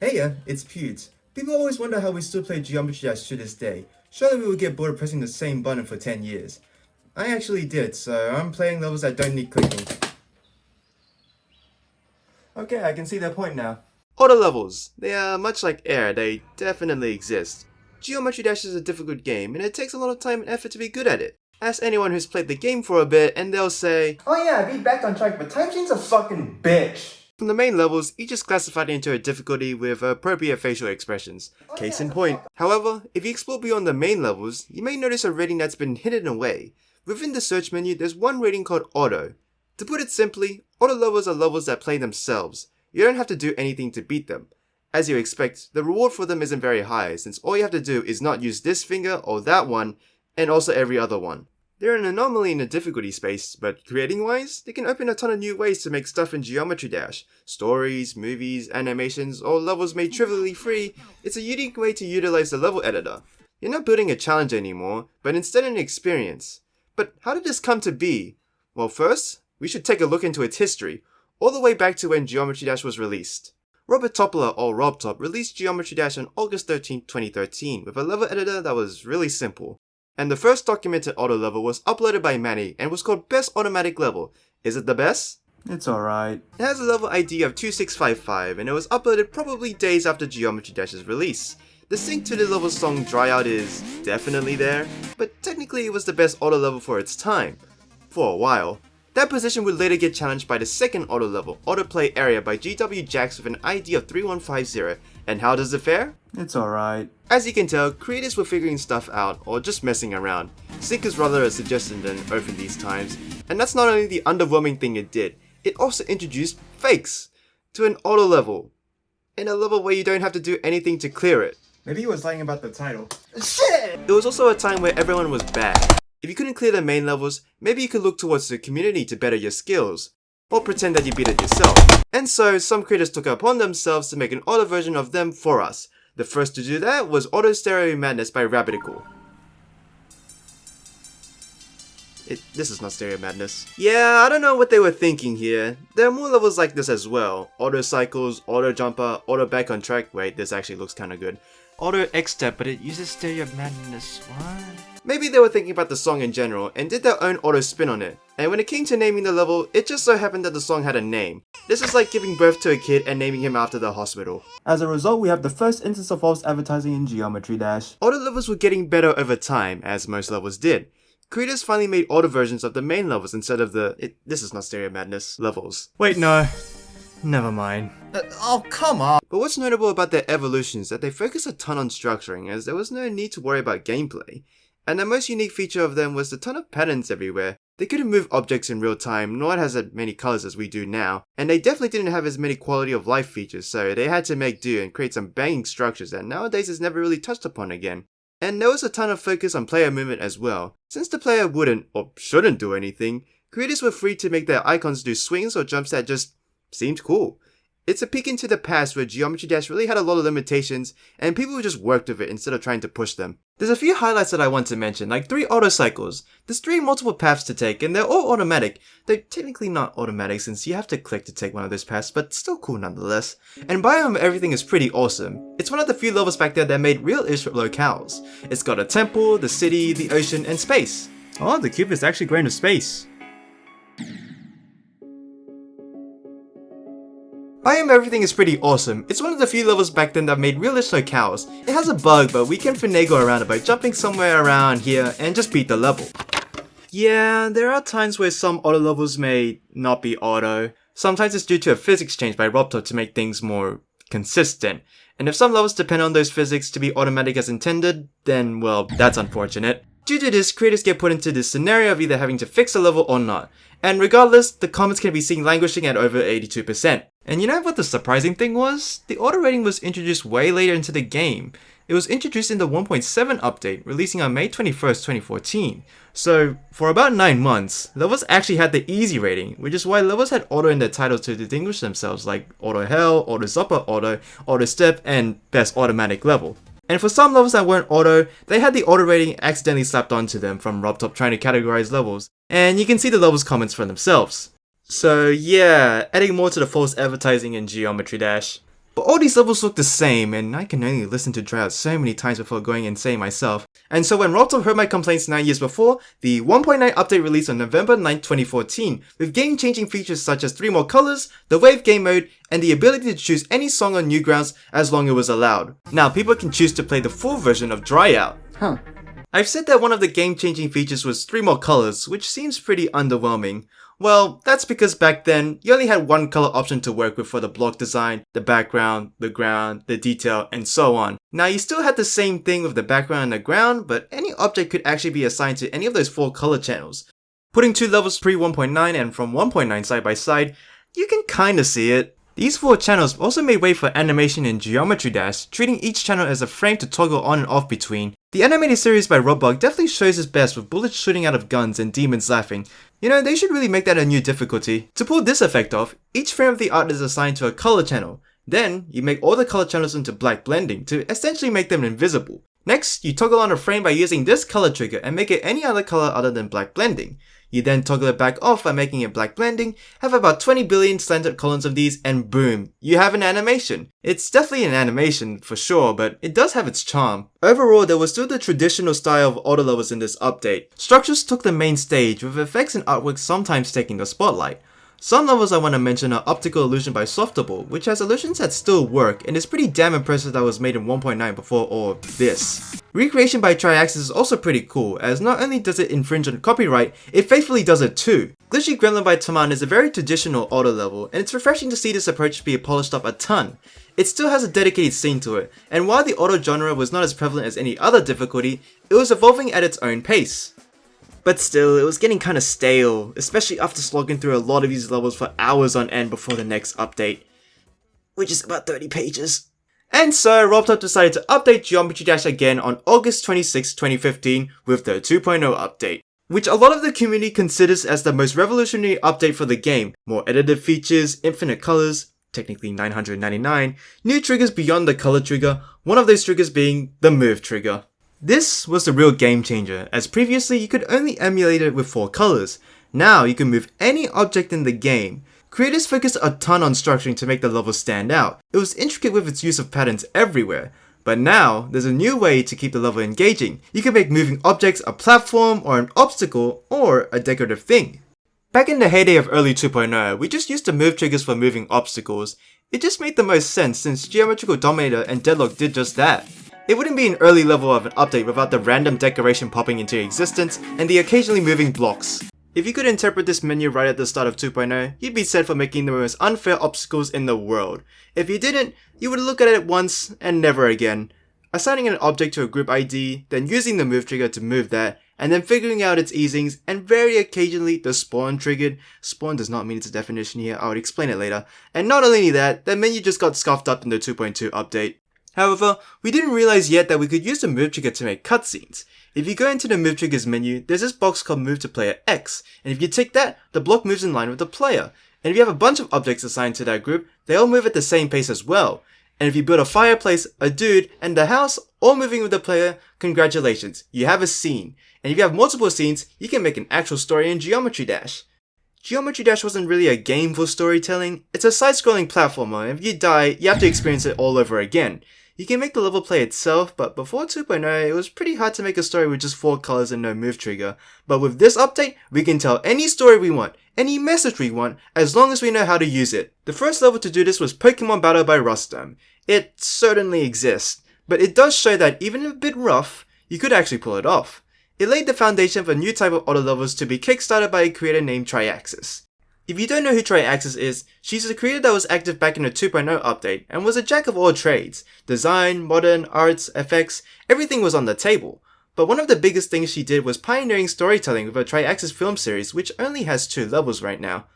Hey, it's Puueds. People always wonder how we still play Geometry Dash to this day. Surely we would get bored of pressing the same button for 10 years. I actually did, so I'm playing levels that don't need clicking. Okay, I can see their point now. Auto levels. They are much like air, they definitely exist. Geometry Dash is a difficult game, and it takes a lot of time and effort to be good at it. Ask anyone who's played the game for a bit, and they'll say, Oh yeah, I beat back on track, but Time Machine's a fucking bitch. from the main levels, each is classified into a difficulty with appropriate facial expressions. Case in point. However, if you explore beyond the main levels, you may notice a rating that's been hidden away. Within the search menu, there's one rating called Auto. To put it simply, auto levels are levels that play themselves. You don't have to do anything to beat them. As you expect, the reward for them isn't very high, since all you have to do is not use this finger or that one, and also every other one. They're an anomaly in the difficulty space, but creating-wise, they can open a ton of new ways to make stuff in Geometry Dash. Stories, movies, animations, or levels made trivially free, it's a unique way to utilize the level editor. You're not building a challenge anymore, but instead an experience. But how did this come to be? Well, first, we should take a look into its history, all the way back to when Geometry Dash was released. Robert Toppler, or RobTop, released Geometry Dash on August 13, 2013 with a level editor that was really simple. And the first documented auto level was uploaded by Manny and was called Best Automatic Level. Is it the best? It's alright. It has a level ID of 2655 and it was uploaded probably days after Geometry Dash's release. The sync to the level song Dry Out is definitely there, but technically it was the best auto level for its time. For a while. That position would later get challenged by the second auto level, Autoplay Area by GW Jax with an ID of 3150. And how does it fare? It's alright. As you can tell, creators were figuring stuff out, or just messing around. Sync is rather a suggestion than oath in these times, and that's not only the underwhelming thing it did, it also introduced fakes to an auto level, in a level where you don't have to do anything to clear it. Maybe he was lying about the title. Shit! It was also a time where everyone was bad. If you couldn't clear the main levels, maybe you could look towards the community to better your skills, or pretend that you beat it yourself. And so, some creators took it upon themselves to make an auto version of them for us. The first to do that was Auto Stereo Madness by Rabbitical. This is not Stereo Madness. Yeah, I don't know what they were thinking here. There are more levels like this as well. Auto Cycles, Auto Jumper, Auto Back on Track. Wait, this actually looks kinda good. Auto X-Step, but it uses Stereo Madness. What? Maybe they were thinking about the song in general and did their own auto spin on it. And when it came to naming the level, it just so happened that the song had a name. This is like giving birth to a kid and naming him after the hospital. As a result, we have the first instance of false advertising in Geometry Dash. Auto levels were getting better over time, as most levels did. Creators finally made auto versions of the main levels instead of this is not Stereo Madness levels. Wait, no. Never mind. Oh, come on! But what's notable about their evolution is that they focus a ton on structuring, as there was no need to worry about gameplay. And the most unique feature of them was the ton of patterns everywhere. They couldn't move objects in real time, nor it has as many colors as we do now, and they definitely didn't have as many quality of life features, so they had to make do and create some banging structures that nowadays is never really touched upon again. And there was a ton of focus on player movement as well. Since the player wouldn't, or shouldn't do anything, creators were free to make their icons do swings or jumps that just seemed cool. It's a peek into the past where Geometry Dash really had a lot of limitations and people just worked with it instead of trying to push them. There's a few highlights that I want to mention, like 3 auto cycles. There's 3 multiple paths to take and they're all automatic. They're technically not automatic since you have to click to take one of those paths, but still cool nonetheless. And biome everything is pretty awesome. It's one of the few levels back there that made real-ish locales. It's got a temple, the city, the ocean, and space. Oh, the cube is actually going to space. Biome Everything is pretty awesome. It's one of the few levels back then that made real-ish locales. It has a bug, but we can finagle around it by jumping somewhere around here and just beat the level. Yeah, there are times where some auto levels may not be auto. Sometimes it's due to a physics change by RobTop to make things more consistent. And if some levels depend on those physics to be automatic as intended, then well, that's unfortunate. Due to this, creators get put into this scenario of either having to fix a level or not. And regardless, the comments can be seen languishing at over 82%. And you know what the surprising thing was? The auto rating was introduced way later into the game. It was introduced in the 1.7 update, releasing on May 21st, 2014. So, for about 9 months, levels actually had the easy rating, which is why levels had auto in their titles to distinguish themselves, like Auto Hell, Auto Zupper Auto, Auto Step, and Best Automatic Level. And for some levels that weren't auto, they had the auto rating accidentally slapped onto them from RobTop trying to categorize levels, and you can see the levels comments for themselves. So yeah, adding more to the false advertising in Geometry Dash. But all these levels look the same, and I can only listen to Dry Out so many times before going insane myself. And so when RobTop heard my complaints 9 years before, the 1.9 update released on November 9, 2014, with game-changing features such as 3 more colors, the Wave game mode, and the ability to choose any song on Newgrounds as long as it was allowed. Now people can choose to play the full version of Dry Out. I've said that one of the game-changing features was 3 more colors, which seems pretty underwhelming. Well, that's because back then, you only had one color option to work with for the block design, the background, the ground, the detail, and so on. Now you still had the same thing with the background and the ground, but any object could actually be assigned to any of those 4 color channels. Putting 2 levels pre 1.9 and from 1.9 side by side, you can kinda see it. These 4 channels also made way for animation in Geometry Dash, treating each channel as a frame to toggle on and off between. The animated series by Roblox definitely shows its best with bullets shooting out of guns and demons laughing. You know, they should really make that a new difficulty. To pull this effect off, each frame of the art is assigned to a color channel. Then, you make all the color channels into black blending to essentially make them invisible. Next, you toggle on a frame by using this color trigger and make it any other color other than black blending. You then toggle it back off by making it black blending, have about 20 billion slanted columns of these, and boom, you have an animation. It's definitely an animation, for sure, but it does have its charm. Overall, there was still the traditional style of auto levels in this update. Structures took the main stage, with effects and artwork sometimes taking the spotlight. Some levels I want to mention are Optical Illusion by Softable, which has illusions that still work, and is pretty damn impressive that was made in 1.9 before all of this. Recreation by Triaxis is also pretty cool, as not only does it infringe on copyright, it faithfully does it too. Glitchy Gremlin by Taman is a very traditional auto level, and it's refreshing to see this approach be polished up a ton. It still has a dedicated scene to it, and while the auto genre was not as prevalent as any other difficulty, it was evolving at its own pace. But still, it was getting kinda stale, especially after slogging through a lot of these levels for hours on end before the next update, which is about 30 pages. And so, RobTop decided to update Geometry Dash again on August 26, 2015 with the 2.0 update, which a lot of the community considers as the most revolutionary update for the game. More edited features, infinite colors, technically 999, new triggers beyond the color trigger, one of those triggers being the move trigger. This was the real game changer, as previously you could only emulate it with 4 colors. Now you can move any object in the game. Creators focused a ton on structuring to make the level stand out. It was intricate with its use of patterns everywhere. But now, there's a new way to keep the level engaging. You can make moving objects a platform, or an obstacle, or a decorative thing. Back in the heyday of early 2.0, we just used the move triggers for moving obstacles. It just made the most sense since Geometrical Dominator and Deadlock did just that. It wouldn't be an early level of an update without the random decoration popping into existence and the occasionally moving blocks. If you could interpret this menu right at the start of 2.0, you'd be set for making the most unfair obstacles in the world. If you didn't, you would look at it once and never again. Assigning an object to a group ID, then using the move trigger to move that, and then figuring out its easings, and very occasionally the spawn triggered. Spawn does not mean its definition here, I would explain it later. And not only that, the menu just got scuffed up in the 2.2 update. However, we didn't realize yet that we could use the move trigger to make cutscenes. If you go into the move triggers menu, there's this box called move to player X, and if you tick that, the block moves in line with the player. And if you have a bunch of objects assigned to that group, they all move at the same pace as well. And if you build a fireplace, a dude, and the house all moving with the player, congratulations, you have a scene. And if you have multiple scenes, you can make an actual story in Geometry Dash. Geometry Dash wasn't really a game for storytelling, it's a side-scrolling platformer, and if you die, you have to experience it all over again. You can make the level play itself, but before 2.0, it was pretty hard to make a story with just 4 colors and no move trigger. But with this update, we can tell any story we want, any message we want, as long as we know how to use it. The first level to do this was Pokemon Battle by Rustam. It certainly exists, but it does show that even if a bit rough, you could actually pull it off. It laid the foundation for a new type of auto levels to be kickstarted by a creator named Triaxis. If you don't know who Triaxis is, she's a creator that was active back in the 2.0 update and was a jack of all trades. Design, modern, arts, effects, everything was on the table. But one of the biggest things she did was pioneering storytelling with her Triaxis film series, which only has 2 levels right now.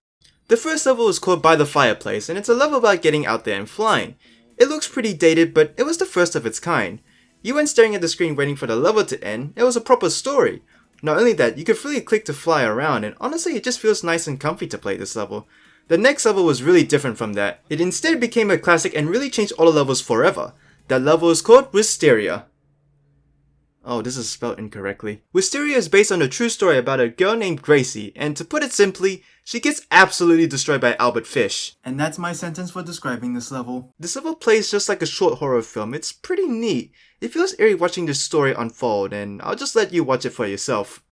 The first level is called By the Fireplace, and it's a level about getting out there and flying. It looks pretty dated, but it was the first of its kind. You weren't staring at the screen waiting for the level to end, it was a proper story. Not only that, you could freely click to fly around, and honestly it just feels nice and comfy to play this level. The next level was really different from that. It instead became a classic and really changed all the levels forever. That level is called Wisteria. Oh, this is spelled incorrectly. Wisteria is based on a true story about a girl named Gracie, and to put it simply, she gets absolutely destroyed by Albert Fish. And that's my sentence for describing this level. This level plays just like a short horror film. It's pretty neat. It feels eerie watching this story unfold, and I'll just let you watch it for yourself.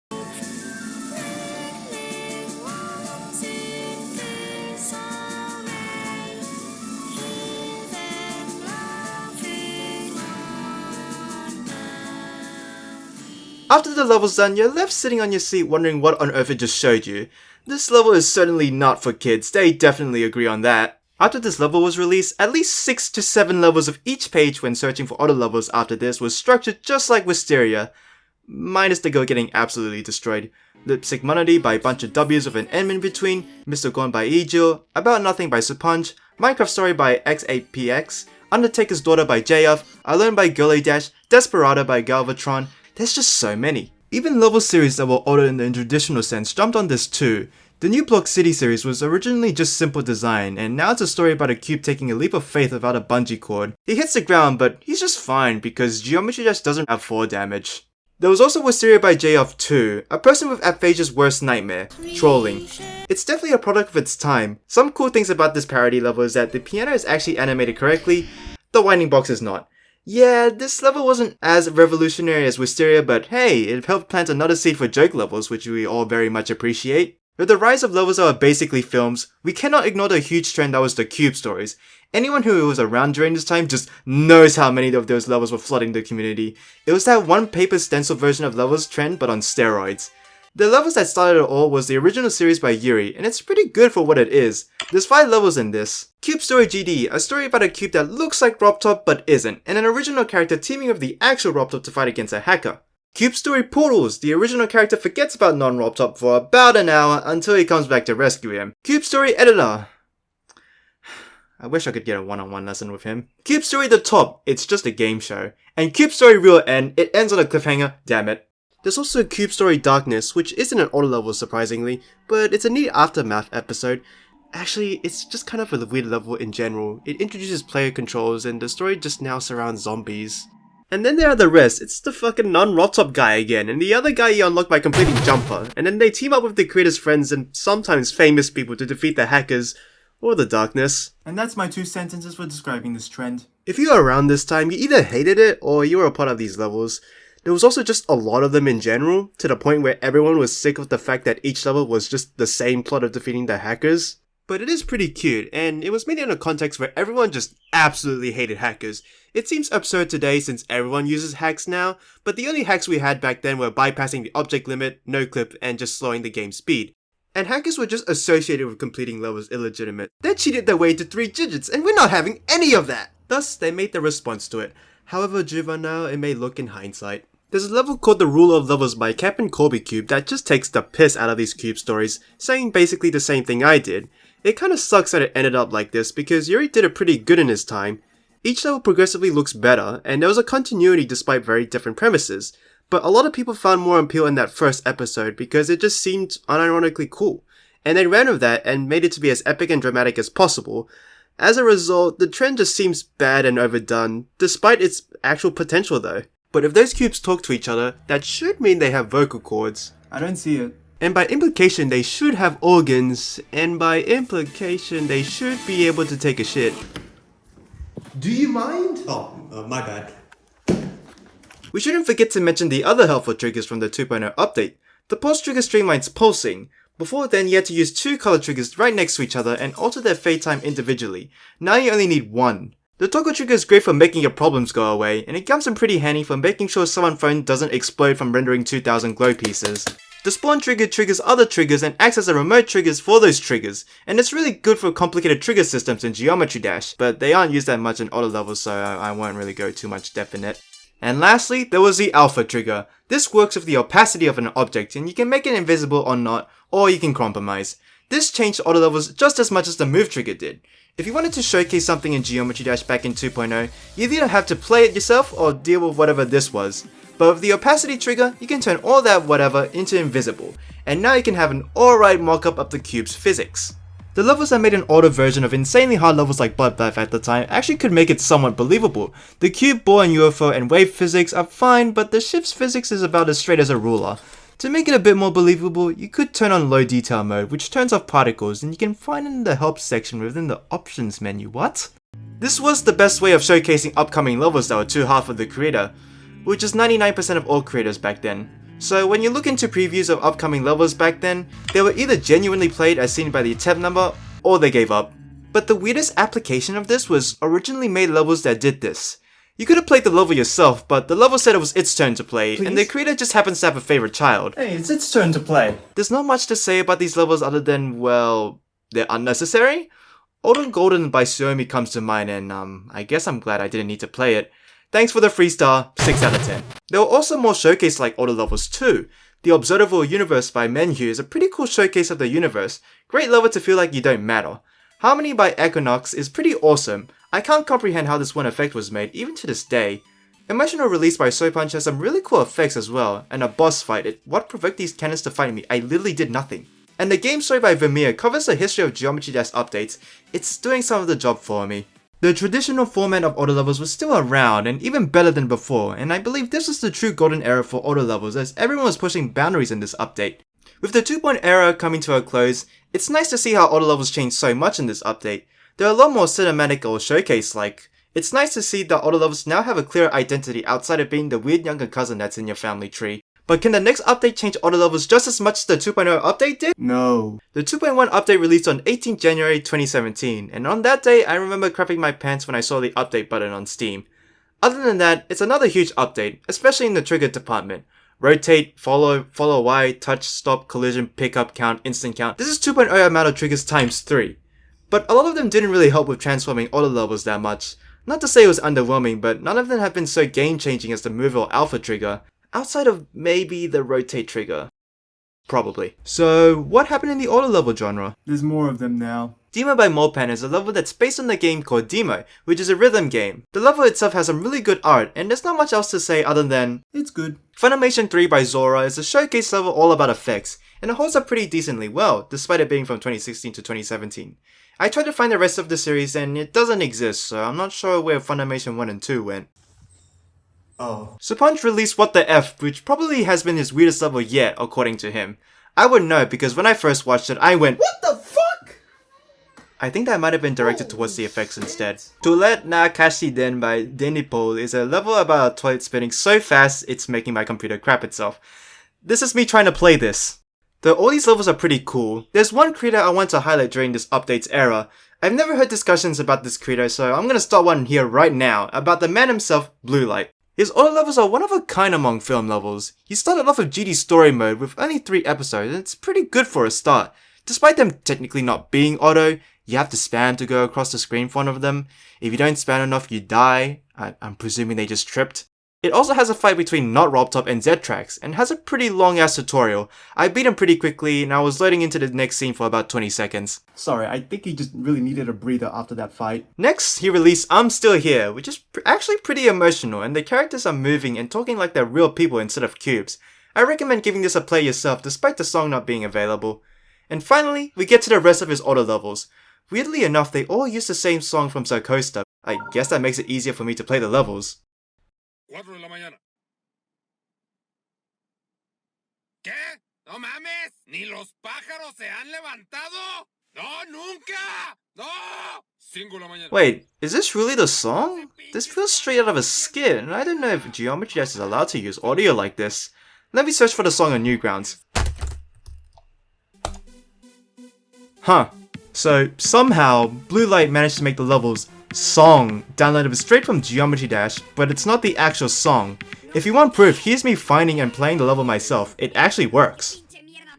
After the level's done, you're left sitting on your seat wondering what on earth it just showed you. This level is certainly not for kids, they definitely agree on that. After this level was released, at least 6 to 7 levels of each page when searching for other levels after this was structured just like Wisteria, minus the girl getting absolutely destroyed. Lipstick Monody by a bunch of W's with an M in between, Mr. Gorn by Ejil, About Nothing by Supunj, Minecraft Story by X8PX, Undertaker's Daughter by JF, I Learn by Girly Dash, Desperado by Galvatron. There's just so many. Even level series that were older in the traditional sense jumped on this too. The new Block City series was originally just simple design, and now it's a story about a cube taking a leap of faith without a bungee cord. He hits the ground, but he's just fine because Geometry Dash doesn't have fall damage. There was also Wisteria by JF 2, a person with aphasia's worst nightmare, trolling. It's definitely a product of its time. Some cool things about this parody level is that the piano is actually animated correctly, the winding box is not. Yeah, this level wasn't as revolutionary as Wisteria, but hey, it helped plant another seed for joke levels, which we all very much appreciate. With the rise of levels that are basically films, we cannot ignore the huge trend that was the cube stories. Anyone who was around during this time just knows how many of those levels were flooding the community. It was that one paper stencil version of levels trend, but on steroids. The levels that started it all was the original series by Yuri, and it's pretty good for what it is. There's 5 levels in this. Cube Story GD, a story about a cube that looks like RobTop but isn't, and an original character teaming with the actual RobTop to fight against a hacker. Cube Story Portals, the original character forgets about non-RobTop for about an hour until he comes back to rescue him. Cube Story Editor. I wish I could get a one-on-one lesson with him. Cube Story The Top, it's just a game show. And Cube Story Real End, it ends on a cliffhanger, damn it. There's also Cube Story Darkness, which isn't an auto level surprisingly, but it's a neat aftermath episode. Actually, it's just kind of a weird level in general. It introduces player controls and the story just now surrounds zombies. And then there are the rest. It's the fucking non-RobTop guy again, and the other guy you unlock by completing Jumper, and then they team up with the creator's friends and sometimes famous people to defeat the hackers, or the darkness. And that's my 2 sentences for describing this trend. If you were around this time, you either hated it or you were a part of these levels. There was also just a lot of them in general, to the point where everyone was sick of the fact that each level was just the same plot of defeating the hackers. But it is pretty cute, and it was made in a context where everyone just absolutely hated hackers. It seems absurd today since everyone uses hacks now, but the only hacks we had back then were bypassing the object limit, no clip, and just slowing the game's speed. And hackers were just associated with completing levels illegitimate. They cheated their way to 3 digits, and we're not having any of that! Thus, they made their response to it. However juvenile it may look in hindsight. There's a level called the Ruler of Levels by Captain Corby Cube that just takes the piss out of these cube stories, saying basically the same thing I did. It kinda sucks that it ended up like this because Yuri did it pretty good in his time. Each level progressively looks better, and there was a continuity despite very different premises, but a lot of people found more appeal in that first episode because it just seemed unironically cool, and they ran with that and made it to be as epic and dramatic as possible. As a result, the trend just seems bad and overdone, despite its actual potential though. But if those cubes talk to each other, that should mean they have vocal cords. I don't see it. And by implication, they should have organs, and by implication, they should be able to take a shit. Do you mind? Oh, my bad. We shouldn't forget to mention the other helpful triggers from the 2.0 update. The pulse trigger streamlines pulsing. Before then, you had to use 2 color triggers right next to each other and alter their fade time individually. Now you only need 1. The toggle trigger is great for making your problems go away, and it comes in pretty handy for making sure someone's phone doesn't explode from rendering 2000 glow pieces. The spawn trigger triggers other triggers and acts as a remote triggers for those triggers, and it's really good for complicated trigger systems in Geometry Dash, but they aren't used that much in other levels so I won't really go too much depth in it. And lastly, there was the alpha trigger. This works with the opacity of an object and you can make it invisible or not, or you can compromise. This changed auto levels just as much as the move trigger did. If you wanted to showcase something in Geometry Dash back in 2.0, you'd either have to play it yourself or deal with whatever this was. But with the opacity trigger, you can turn all that whatever into invisible, and now you can have an alright mock-up of the cube's physics. The The levels that made an older version of insanely hard levels like Bloodbath at the time actually could make it somewhat believable. The cube, ball and UFO and wave physics are fine, but the ship's physics is about as straight as a ruler. To make it a bit more believable, you could turn on low detail mode, which turns off particles, and you can find it in the help section within the options menu. What? This was the best way of showcasing upcoming levels that were too hard for the creator, which is 99% of all creators back then. So when you look into previews of upcoming levels back then, they were either genuinely played as seen by the attempt number, or they gave up. But the weirdest application of this was originally made levels that did this. You could have played the level yourself, but the level said it was its turn to play, and the creator just happens to have a favorite child. Hey, it's its turn to play. There's not much to say about these levels other than, well, they're unnecessary. Olden Golden by Suomi comes to mind, and I guess I'm glad I didn't need to play it. Thanks for the free star, 6 out of 10. There were also more showcase-like older levels too. The Observable Universe by Menhu is a pretty cool showcase of the universe. Great level to feel like you don't matter. Harmony by Equinox is pretty awesome. I can't comprehend how this one effect was made, even to this day. Emotional Release by Soy Punch has some really cool effects as well, and a boss fight. What provoked these cannons to fight me? I literally did nothing. And the game story by Vermeer covers the history of Geometry Dash updates. It's doing some of the job for me. The traditional format of auto levels was still around and even better than before, and I believe this was the true golden era for auto levels as everyone was pushing boundaries in this update. With the 2.0 era coming to a close, it's nice to see how auto levels changed so much in this update. They're a lot more cinematic or showcase-like. It's nice to see that auto levels now have a clear identity outside of being the weird younger cousin that's in your family tree. But can the next update change auto levels just as much as the 2.0 update did? No. The 2.1 update released on 18th January 2017, and on that day I remember crapping my pants when I saw the update button on Steam. Other than that, it's another huge update, especially in the trigger department. Rotate, follow Y, touch, stop, collision, pickup, count, instant count. This is 2.0 amount of triggers times 3. But a lot of them didn't really help with transforming auto levels that much. Not to say it was underwhelming, but none of them have been so game-changing as the move or alpha trigger. Outside of maybe the rotate trigger. Probably. So, what happened in the auto level genre? There's more of them now. Demo by Mopan is a level that's based on the game called Demo, which is a rhythm game. The level itself has some really good art, and there's not much else to say other than It's good. Funimation 3 by Zora is a showcase level all about effects, and it holds up pretty decently well, despite it being from 2016 to 2017. I tried to find the rest of the series and it doesn't exist, so I'm not sure where Funimation 1 and 2 went. Oh. So Punch released What the F, which probably has been his weirdest level yet, according to him. I wouldn't know because when I first watched it, I went, What the fuck? I think that might have been directed towards the effects instead. Toilet na Kashi Den by Denipol is a level about a toilet spinning so fast it's making my computer crap itself. This is me trying to play this. Though all these levels are pretty cool, there's one creator I want to highlight during this update's era. I've never heard discussions about this creator, so I'm gonna start one here right now, about the man himself, Blue Light. His auto levels are one of a kind among film levels. He started off with GD story mode with only 3 episodes, and it's pretty good for a start. Despite them technically not being auto, you have to spam to go across the screen in front of them. If you don't spam enough, you die. I'm presuming they just tripped. It also has a fight between Not RobTop and Z-Trax, and has a pretty long ass tutorial. I beat him pretty quickly, and I was loading into the next scene for about 20 seconds. Sorry, I think he just really needed a breather after that fight. Next, he released I'm Still Here, which is actually pretty emotional, and the characters are moving and talking like they're real people instead of cubes. I recommend giving this a play yourself despite the song not being available. And finally, we get to the rest of his auto levels. Weirdly enough, they all use the same song from Sarcosta. I guess that makes it easier for me to play the levels. 4 de la mañana. ¿Qué? ¡No mames! ¡Ni los pájaros se han levantado! ¡No, nunca! ¡No! 5 de la mañana. Wait, is this really the song? This feels straight out of a skit, and I don't know if Geometry Dash is allowed to use audio like this. Let me search for the song on Newgrounds. Huh. So, somehow, Blue Light managed to make the levels song downloadable straight from Geometry Dash, but it's not the actual song. If you want proof, here's me finding and playing the level myself. It actually works.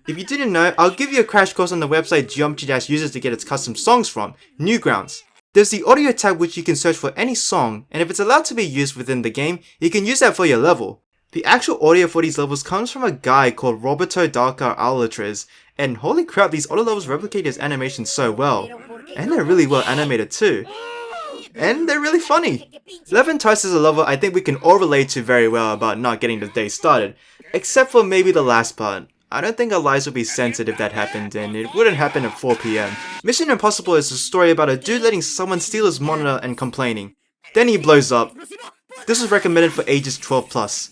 If you didn't know, I'll give you a crash course on the website Geometry Dash uses to get its custom songs from, Newgrounds. There's the audio tab which you can search for any song, and if it's allowed to be used within the game, you can use that for your level. The actual audio for these levels comes from a guy called Roberto Darka Alatriz, and holy crap, these auto levels replicate his animation so well. And they're really well animated too. And they're really funny. 11 Toast is a level I think we can all relate to very well about not getting the day started, except for maybe the last part. I don't think our lives would be censored if that happened, and it wouldn't happen at 4 PM. Mission Impossible is a story about a dude letting someone steal his monitor and complaining. Then he blows up. This was recommended for ages 12+.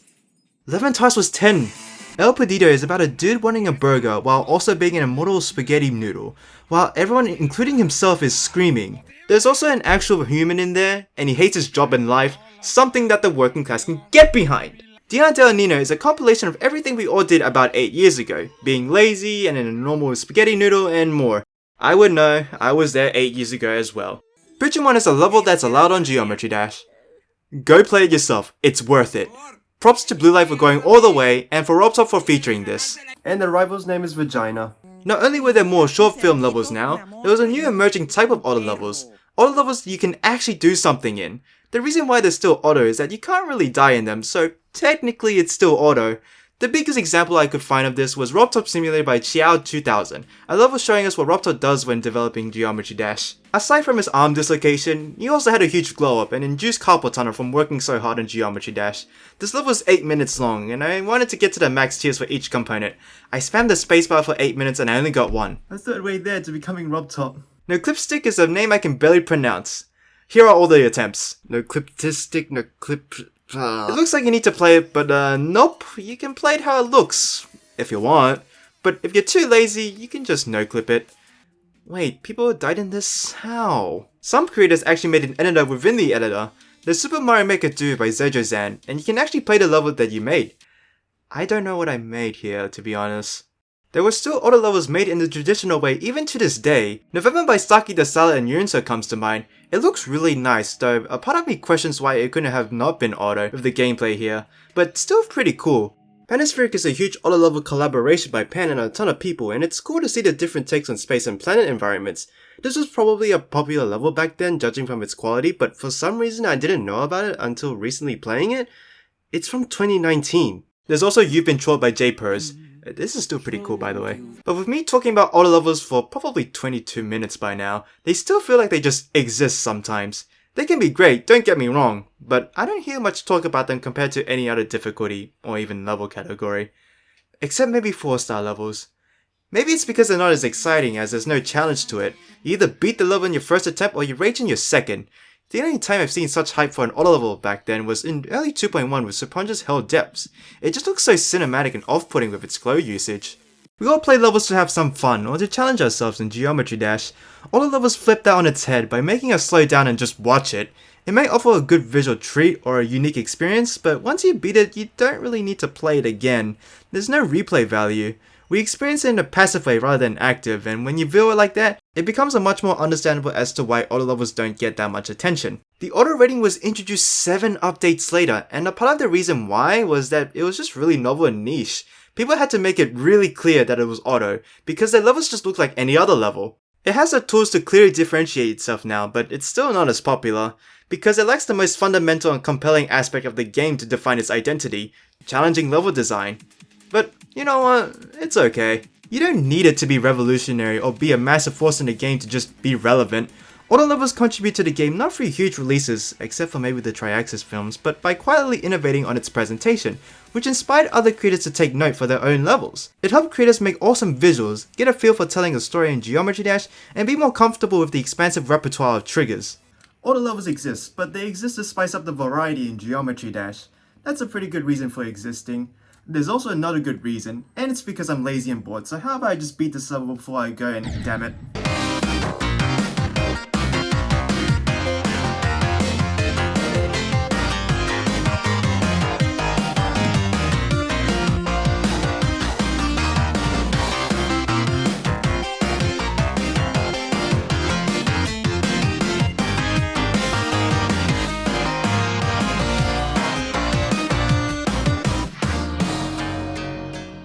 11 Tires was 10. El Perdido is about a dude wanting a burger while also being an immortal spaghetti noodle, while everyone, including himself, is screaming. There's also an actual human in there, and he hates his job and life, something that the working class can get behind. Dia del Nino is a compilation of everything we all did about 8 years ago, being lazy and in a normal spaghetti noodle and more. I would know, I was there 8 years ago as well. Bridgemon is a level that's allowed on Geometry Dash. Go play it yourself, it's worth it. Props to Blue Light for going all the way, and for RobTop for featuring this. And the rival's name is Vagina. Not only were there more short film levels now, there was a new emerging type of auto levels. Auto levels you can actually do something in. The reason why they're still auto is that you can't really die in them, so technically it's still auto. The biggest example I could find of this was RobTop Simulator by Chiao2000, a level showing us what RobTop does when developing Geometry Dash. Aside from his arm dislocation, he also had a huge glow up and induced carpal tunnel from working so hard on Geometry Dash. This level is 8 minutes long, and I wanted to get to the max tiers for each component. I spammed the spacebar for 8 minutes and I only got one. A third way there to becoming RobTop. No Clipstick is a name I can barely pronounce. Here are all the attempts. No Cliptistic, no Clip... It looks like you need to play it, but nope, you can play it how it looks, if you want. But if you're too lazy, you can just no-clip it. Wait, people died in this? How? Some creators actually made an editor within the editor. There's Super Mario Maker 2 by Zejozan, and you can actually play the level that you made. I don't know what I made here, to be honest. There were still auto levels made in the traditional way even to this day. November by Saki the Salad and Yunso comes to mind. It looks really nice, though a part of me questions why it couldn't have not been auto with the gameplay here, but still pretty cool. Panispheric is a huge auto level collaboration by Pan and a ton of people, and it's cool to see the different takes on space and planet environments. This was probably a popular level back then, judging from its quality, but for some reason I didn't know about it until recently playing it. It's from 2019. There's also You've Been Trolled by J-Pers. This is still pretty cool, by the way. But with me talking about auto levels for probably 22 minutes by now, they still feel like they just exist sometimes. They can be great, don't get me wrong, but I don't hear much talk about them compared to any other difficulty or even level category. Except maybe 4-star levels. Maybe it's because they're not as exciting as there's no challenge to it. You either beat the level in your first attempt or you rage in your second. The only time I've seen such hype for an auto level back then was in early 2.1 with Serpunja's Hell Depths. It just looks so cinematic and off-putting with its glow usage. We all play levels to have some fun or to challenge ourselves in Geometry Dash. Auto levels flip that on its head by making us slow down and just watch it. It may offer a good visual treat or a unique experience, but once you beat it, you don't really need to play it again. There's no replay value. We experience it in a passive way rather than active, and when you view it like that, it becomes a much more understandable as to why auto levels don't get that much attention. The auto rating was introduced 7 updates later, and a part of the reason why was that it was just really novel and niche. People had to make it really clear that it was auto, because their levels just look like any other level. It has the tools to clearly differentiate itself now, but it's still not as popular, because it lacks the most fundamental and compelling aspect of the game to define its identity, challenging level design. But you know what, it's okay. You don't need it to be revolutionary or be a massive force in the game to just be relevant. Auto levels contribute to the game not through huge releases, except for maybe the Triaxis films, but by quietly innovating on its presentation, which inspired other creators to take note for their own levels. It helped creators make awesome visuals, get a feel for telling a story in Geometry Dash, and be more comfortable with the expansive repertoire of triggers. Auto levels exist, but they exist to spice up the variety in Geometry Dash. That's a pretty good reason for existing. There's also another good reason, and it's because I'm lazy and bored, so how about I just beat this level before I go and damn it.